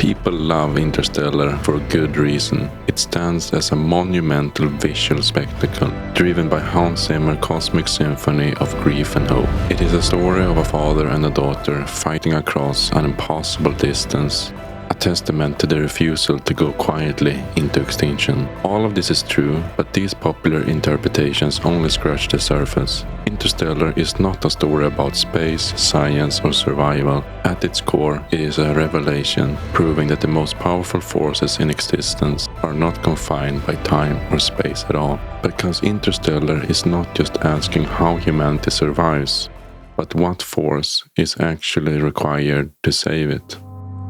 People love Interstellar for a good reason. It stands as a monumental visual spectacle, driven by Hans Zimmer's cosmic symphony of grief and hope. It is a story of a father and a daughter fighting across an impossible distance, a testament to the refusal to go quietly into extinction. All of this is true, but these popular interpretations only scratch the surface. Interstellar is not a story about space, science, or survival. At its core, it is a revelation, proving that the most powerful forces in existence are not confined by time or space at all. Because Interstellar is not just asking how humanity survives, but what force is actually required to save it.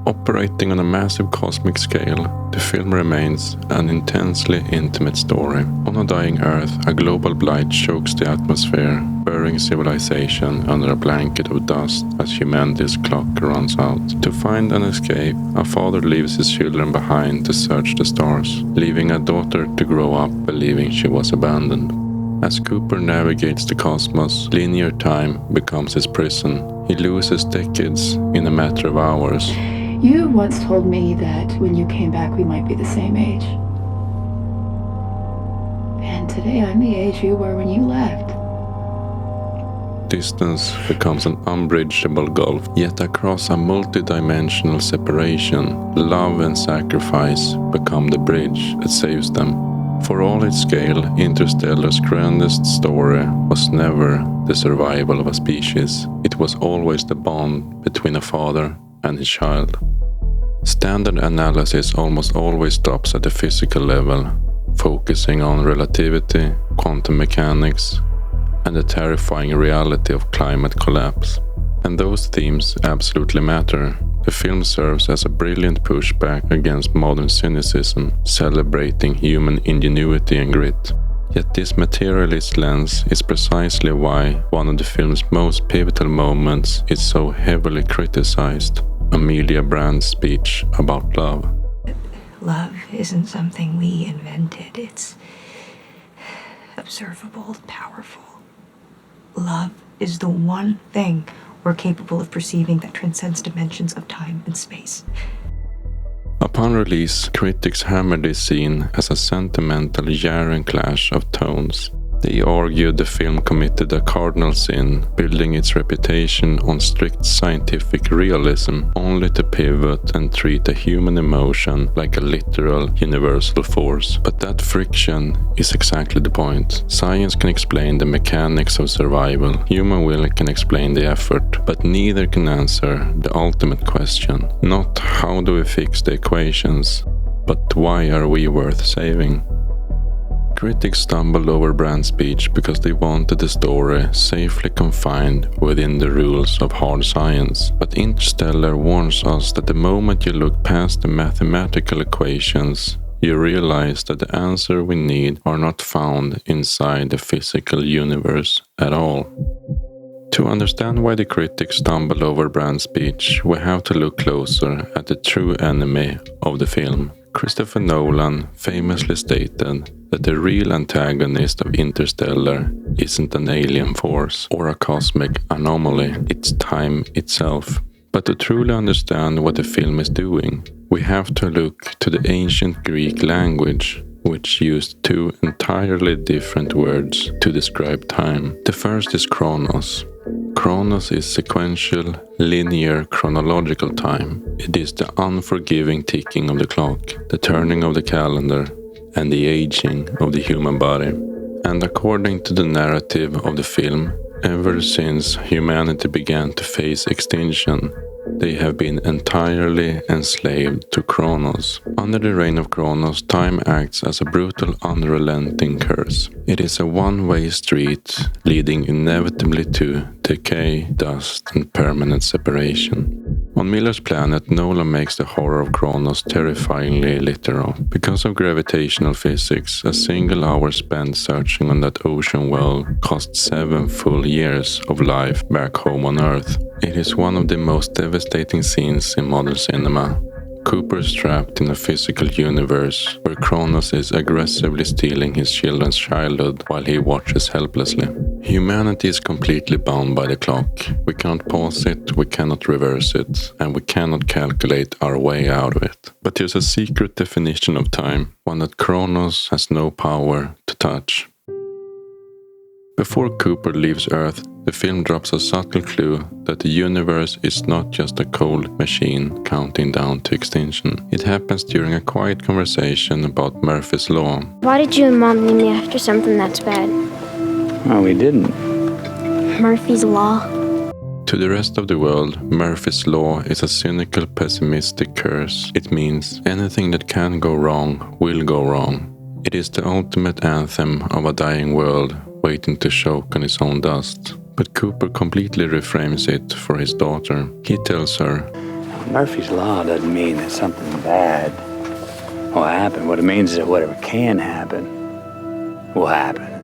Operating on a massive cosmic scale, the film remains an intensely intimate story. On a dying Earth, a global blight chokes the atmosphere, burying civilization under a blanket of dust as humanity's clock runs out. To find an escape, a father leaves his children behind to search the stars, leaving a daughter to grow up believing she was abandoned. As Cooper navigates the cosmos, linear time becomes his prison. He loses decades in a matter of hours. You once told me that when you came back we might be the same age. And today I'm the age you were when you left. Distance becomes an unbridgeable gulf, yet across a multi-dimensional separation, love and sacrifice become the bridge that saves them. For all its scale, Interstellar's grandest story was never the survival of a species. It was always the bond between a father and his child. Standard analysis almost always stops at the physical level, focusing on relativity, quantum mechanics, and the terrifying reality of climate collapse. And those themes absolutely matter. The film serves as a brilliant pushback against modern cynicism, celebrating human ingenuity and grit. Yet this materialist lens is precisely why one of the film's most pivotal moments is so heavily criticized: Amelia Brand's speech about love. Love isn't something we invented. It's observable, powerful. Love is the one thing we're capable of perceiving that transcends dimensions of time and space. Upon release, critics hammered this scene as a sentimental jarring clash of tones. They argued the film committed a cardinal sin, building its reputation on strict scientific realism, only to pivot and treat a human emotion like a literal universal force. But that friction is exactly the point. Science can explain the mechanics of survival, human will can explain the effort, but neither can answer the ultimate question. Not how do we fix the equations, but why are we worth saving? Critics stumbled over Brand's speech because they wanted the story safely confined within the rules of hard science. But Interstellar warns us that the moment you look past the mathematical equations, you realize that the answer we need are not found inside the physical universe at all. To understand why the critics stumbled over Brand's speech, we have to look closer at the true enemy of the film. Christopher Nolan famously stated that the real antagonist of Interstellar isn't an alien force or a cosmic anomaly, it's time itself. But to truly understand what the film is doing, we have to look to the ancient Greek language, which used two entirely different words to describe time. The first is Chronos. Chronos is sequential, linear, chronological time. It is the unforgiving ticking of the clock, the turning of the calendar, and the aging of the human body. And according to the narrative of the film, ever since humanity began to face extinction, they have been entirely enslaved to Chronos. Under the reign of Chronos, time acts as a brutal, unrelenting curse. It is a one-way street leading inevitably to decay, dust, and permanent separation. On Miller's planet, Nolan makes the horror of Chronos terrifyingly literal. Because of gravitational physics, a single hour spent searching on that ocean well costs 7 full years of life back home on Earth. It is one of the most devastating scenes in modern cinema. Cooper is trapped in a physical universe where Chronos is aggressively stealing his children's childhood while he watches helplessly. Humanity is completely bound by the clock. We cannot pause it, we cannot reverse it, and we cannot calculate our way out of it. But there's a secret definition of time, one that Chronos has no power to touch. Before Cooper leaves Earth, the film drops a subtle clue that the universe is not just a cold machine counting down to extinction. It happens during a quiet conversation about Murphy's Law. Why did you and Mom name me after something that's bad? Well, we didn't. Murphy's Law? To the rest of the world, Murphy's Law is a cynical, pessimistic curse. It means anything that can go wrong will go wrong. It is the ultimate anthem of a dying world waiting to choke on its own dust. But Cooper completely reframes it for his daughter. He tells her, Murphy's Law doesn't mean that something bad will happen. What it means is that whatever can happen will happen.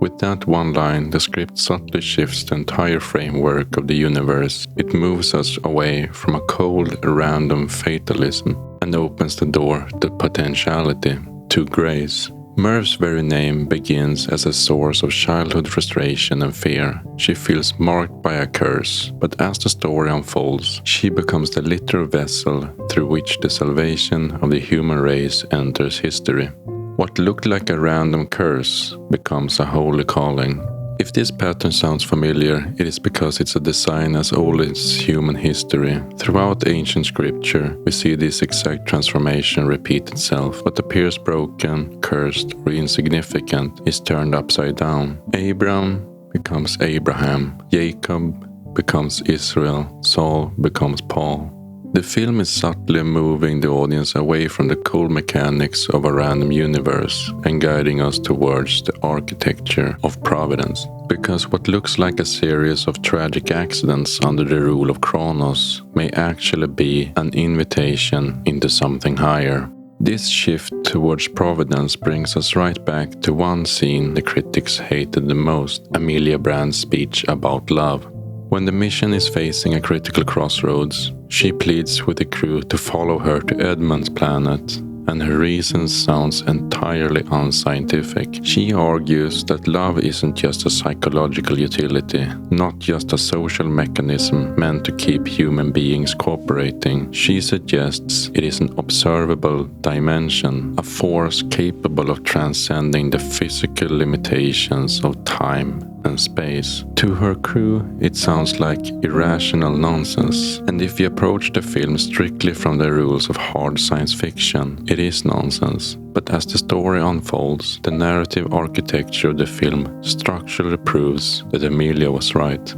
With that one line, the script subtly shifts the entire framework of the universe. It moves us away from a cold, random fatalism and opens the door to potentiality, to grace. Murph's very name begins as a source of childhood frustration and fear. She feels marked by a curse, but as the story unfolds, she becomes the literal vessel through which the salvation of the human race enters history. What looked like a random curse becomes a holy calling. If this pattern sounds familiar, it is because it's a design as old as human history. Throughout ancient scripture, we see this exact transformation repeat itself. What appears broken, cursed, or insignificant is turned upside down. Abram becomes Abraham, Jacob becomes Israel, Saul becomes Paul. The film is subtly moving the audience away from the cold mechanics of a random universe and guiding us towards the architecture of providence. Because what looks like a series of tragic accidents under the rule of Chronos may actually be an invitation into something higher. This shift towards providence brings us right back to one scene the critics hated the most, Amelia Brand's speech about love. When the mission is facing a critical crossroads, she pleads with the crew to follow her to Edmund's planet, and her reason sounds entirely unscientific. She argues that love isn't just a psychological utility, not just a social mechanism meant to keep human beings cooperating. She suggests it is an observable dimension, a force capable of transcending the physical limitations of time and space. To her crew, it sounds like irrational nonsense, and if you approach the film strictly from the rules of hard science fiction, it is nonsense. But as the story unfolds, the narrative architecture of the film structurally proves that Amelia was right.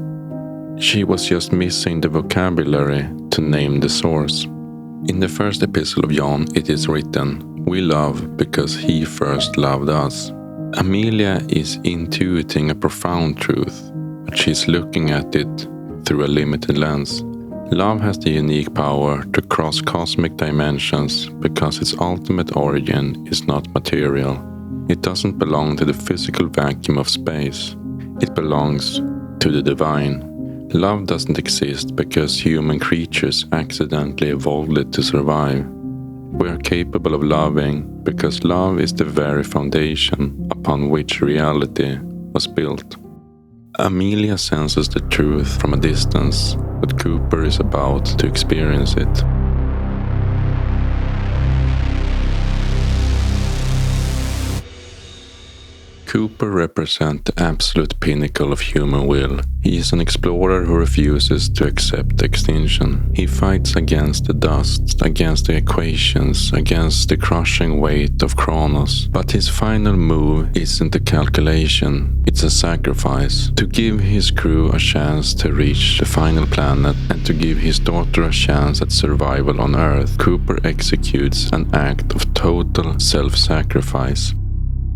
She was just missing the vocabulary to name the source. In the first epistle of John, it is written, "We love because he first loved us." Amelia is intuiting a profound truth, but she's looking at it through a limited lens. Love has the unique power to cross cosmic dimensions because its ultimate origin is not material. It doesn't belong to the physical vacuum of space. It belongs to the divine. Love doesn't exist because human creatures accidentally evolved it to survive. We are capable of loving because love is the very foundation upon which reality was built. Amelia senses the truth from a distance, but Cooper is about to experience it. Cooper represents the absolute pinnacle of human will. He is an explorer who refuses to accept extinction. He fights against the dust, against the equations, against the crushing weight of Chronos. But his final move isn't a calculation, it's a sacrifice. To give his crew a chance to reach the final planet and to give his daughter a chance at survival on Earth, Cooper executes an act of total self-sacrifice.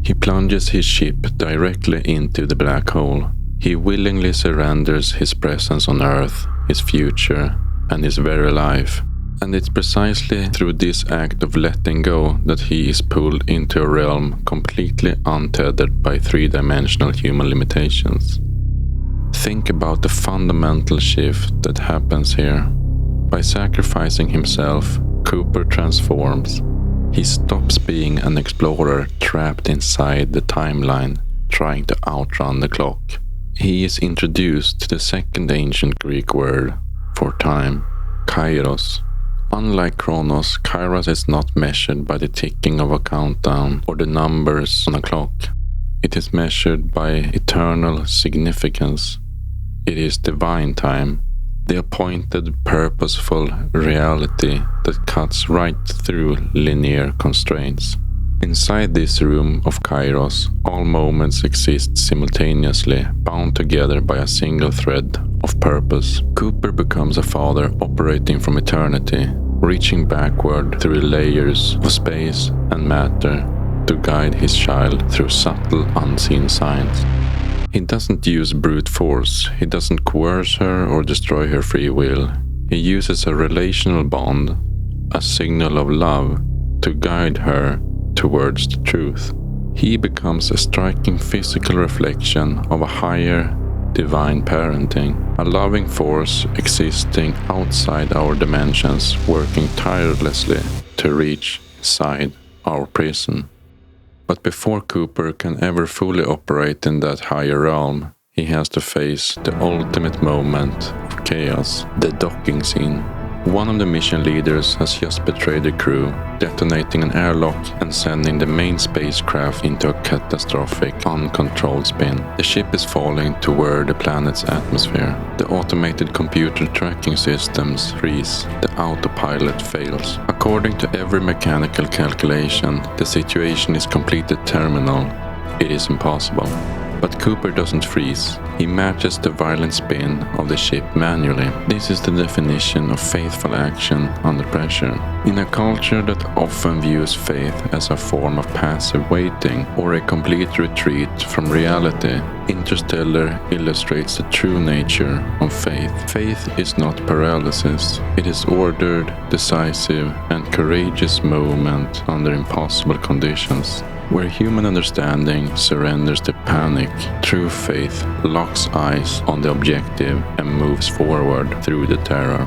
He plunges his ship directly into the black hole. He willingly surrenders his presence on Earth, his future, and his very life. And it's precisely through this act of letting go that he is pulled into a realm completely untethered by three-dimensional human limitations. Think about the fundamental shift that happens here. By sacrificing himself, Cooper transforms. He stops being an explorer trapped inside the timeline, trying to outrun the clock. He is introduced to the second ancient Greek word for time, Kairos. Unlike Chronos, Kairos is not measured by the ticking of a countdown or the numbers on a clock. It is measured by eternal significance. It is divine time, the appointed, purposeful reality that cuts right through linear constraints. Inside this room of Kairos, all moments exist simultaneously, bound together by a single thread of purpose. Cooper becomes a father operating from eternity, reaching backward through layers of space and matter to guide his child through subtle, unseen signs. He doesn't use brute force. He doesn't coerce her or destroy her free will. He uses a relational bond, a signal of love, to guide her towards the truth. He becomes a striking physical reflection of a higher, divine parenting, a loving force existing outside our dimensions, working tirelessly to reach inside our prison. But before Cooper can ever fully operate in that higher realm, he has to face the ultimate moment of chaos, the docking scene. One of the mission leaders has just betrayed the crew, detonating an airlock and sending the main spacecraft into a catastrophic, uncontrolled spin. The ship is falling toward the planet's atmosphere. The automated computer tracking systems freeze. The autopilot fails. According to every mechanical calculation, the situation is completely terminal. It is impossible. But Cooper doesn't freeze. He matches the violent spin of the ship manually. This is the definition of faithful action under pressure. In a culture that often views faith as a form of passive waiting or a complete retreat from reality, Interstellar illustrates the true nature of faith. Faith is not paralysis. It is ordered, decisive, and courageous movement under impossible conditions. Where human understanding surrenders to panic, true faith locks eyes on the objective and moves forward through the terror.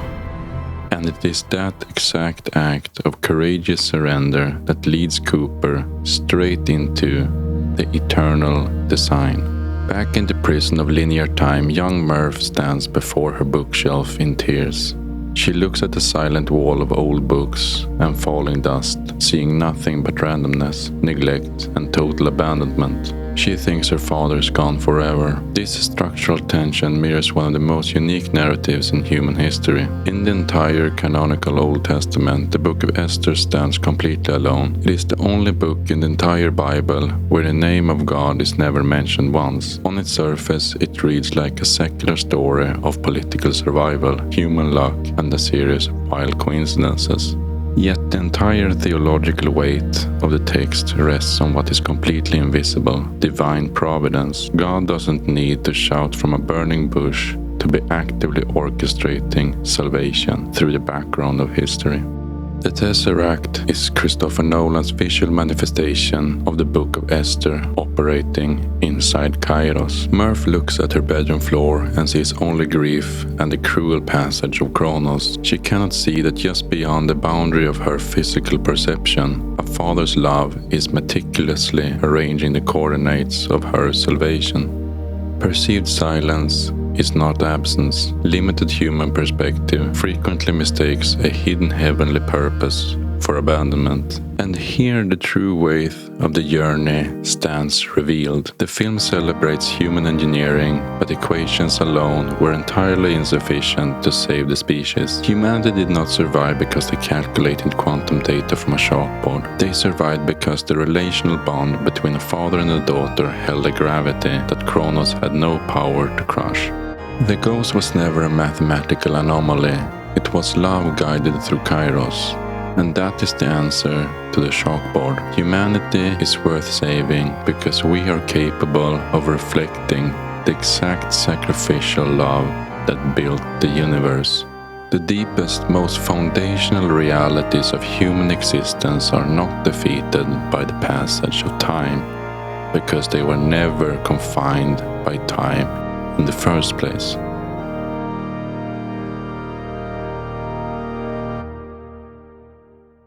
And it is that exact act of courageous surrender that leads Cooper straight into the eternal design. Back in the prison of linear time, young Murph stands before her bookshelf in tears. She looks at the silent wall of old books and falling dust, seeing nothing but randomness, neglect, and total abandonment. She thinks her father is gone forever. This structural tension mirrors one of the most unique narratives in human history. In the entire canonical Old Testament, the book of Esther stands completely alone. It is the only book in the entire Bible where the name of God is never mentioned once. On its surface, it reads like a secular story of political survival, human luck, and a series of wild coincidences. Yet the entire theological weight of the text rests on what is completely invisible, divine providence. God doesn't need to shout from a burning bush to be actively orchestrating salvation through the background of history. The Tesseract is Christopher Nolan's visual manifestation of the Book of Esther operating inside Kairos. Murph looks at her bedroom floor and sees only grief and the cruel passage of Chronos. She cannot see that just beyond the boundary of her physical perception, a father's love is meticulously arranging the coordinates of her salvation. Perceived silence is not absence. Limited human perspective frequently mistakes a hidden heavenly purpose for abandonment. And here the true weight of the journey stands revealed. The film celebrates human engineering, but equations alone were entirely insufficient to save the species. Humanity did not survive because they calculated quantum data from a chalkboard. They survived because the relational bond between a father and a daughter held a gravity that Chronos had no power to crush. The ghost was never a mathematical anomaly. It was love guided through Kairos. And that is the answer to the chalkboard. Humanity is worth saving because we are capable of reflecting the exact sacrificial love that built the universe. The deepest, most foundational realities of human existence are not defeated by the passage of time, because they were never confined by time in the first place.